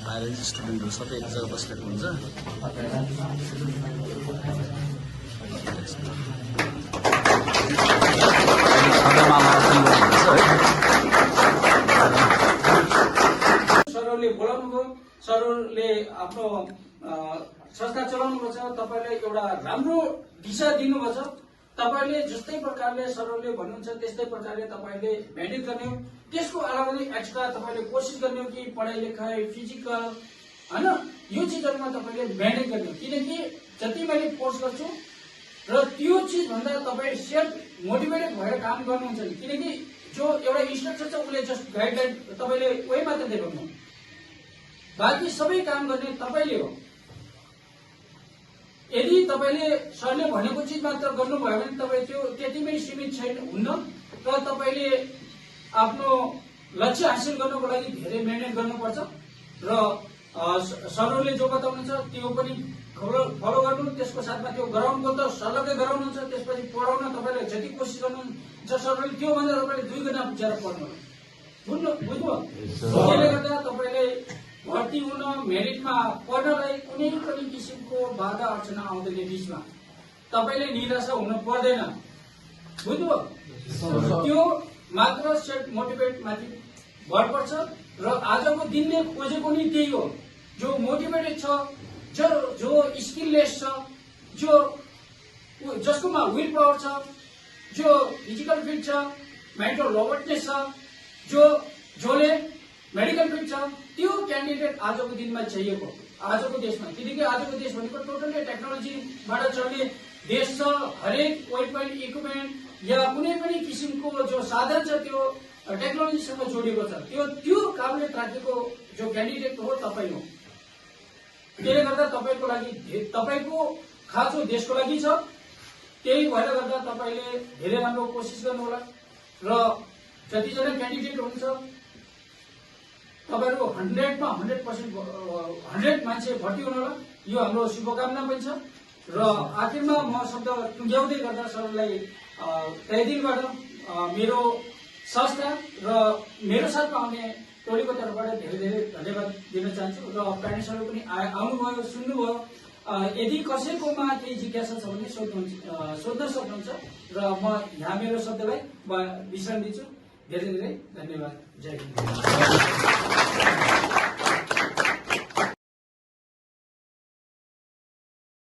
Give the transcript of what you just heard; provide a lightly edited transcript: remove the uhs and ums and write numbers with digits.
Biology स्टुडेन्टहरू सबै एक जग्गा बसिरहेको हुन्छ। सरहरूले बोलाउनु भयो, सरहरूले आफ्नो संस्था चलाउनु छ, तपाईँलाई एउटा राम्रो दिशा दिनुभएको छ। तपाईँले जस्तै प्रकारले सरहरूले भन्नुहुन्छ त्यस्तै प्रकारले तपाईँले मेहनत गर्ने हो। त्यसको अलावा एक्स्ट्रा तपाईँले कोसिस गर्ने हो कि पढाइ लेखाइ फिजिकल होइन यो चिजहरूमा तपाईँले मेहनत गर्ने हो। किनकि जति मैले फोर्स गर्छु र त्यो चिजभन्दा तपाईँ सेल्फ मोटिभेटेड भएर काम गर्नुहुन्छ। किनकि जो एउटा इन्स्ट्रक्टर छ उसले जस्ट गाइडलाइन तपाईँले वही मात्र देखाउनु, बाँकी सबै काम गर्ने तपाईँले हो। यदि तपाईँले सरले भनेको चिज मात्र गर्नुभयो भने तपाईँ त्यो त्यतिमै सीमित छैन हुन्न र तपाईँले आफ्नो लक्ष्य हासिल गर्नको लागि धेरै मेहनत गर्नुपर्छ र सरहरूले जो बताउनुहुन्छ त्यो पनि फलो गर्नु, त्यसको साथमा त्यो गराउनुको त सरले गराउनुहुन्छ, त्यसपछि पढाउन तपाईँले जति कोसिस गर्नुहुन्छ सरले त्योभन्दा तपाईँले 2 गुणा बुझेर पढ्नु बुझ्नुभयो। त्यसले गर्दा तपाईँले भर्ती हुन मेरिटमा पढ्नलाई कुनै पनि किसिमको बाधा अर्चना आउँदैन बीचमा, तपाईँले निराशा हुनु पर्दैन, बुझ्नुभयो। त्यो मात्र सेल्फ मोटिभेट माथि भर पर्छ र आजको दिनले खोजेको नि त्यही हो। जो मोटिभेटेड छ, जो स्किललेस छ, जसकोमा विल पावर छ, जो फिजिकल फिट छ, मेन्टल रोबोटनेस छ, जसले मेडिकल फिट छ, त्यो क्यान्डिडेट आजको दिनमा चाहिएको आजको देशमा। किनकि आजको देश भनेको टोटल्ली टेक्नोलोजीबाट चल्ने देश छ। हरेक वेपन इक्विपमेन्ट या कुनै पनि किसिमको जो साधन छ त्यो टेक्नोलोजीसँग जोडिएको छ। त्यो काबिलियत राखेको जो क्यान्डिडेट हो तपाईँ हो। त्यसले गर्दा तपाईँको लागि तपाईँको खाँचो देशको लागि छ। त्यही भएर गर्दा तपाईँले धेरै राम्रो कोसिस गर्नुहोला र जतिजना क्यान्डिडेट हुन्छ तपाईँहरू 100मा 100% मान्छे भर्ती हुनुहोला, यो हाम्रो शुभकामना पनि छ। र आखिरमा म शब्द टुङ्ग्याउँदै गर्दा सरलाई तहे दिलबाट मेरो संस्था र मेरो साथमा आउने टोलीको तर्फबाट धेरै धेरै धन्यवाद दिन चाहन्छु। र प्यारेन्ट्सहरू पनि आउनुभयो, सुन्नुभयो। यदि कसैकोमा केही जिज्ञासा छ भने सोध्न सक्नुहुन्छ र म यहाँ मेरो शब्दलाई विश्राम दिन्छु। धेरै धेरै धन्यवाद। जय हिन्द।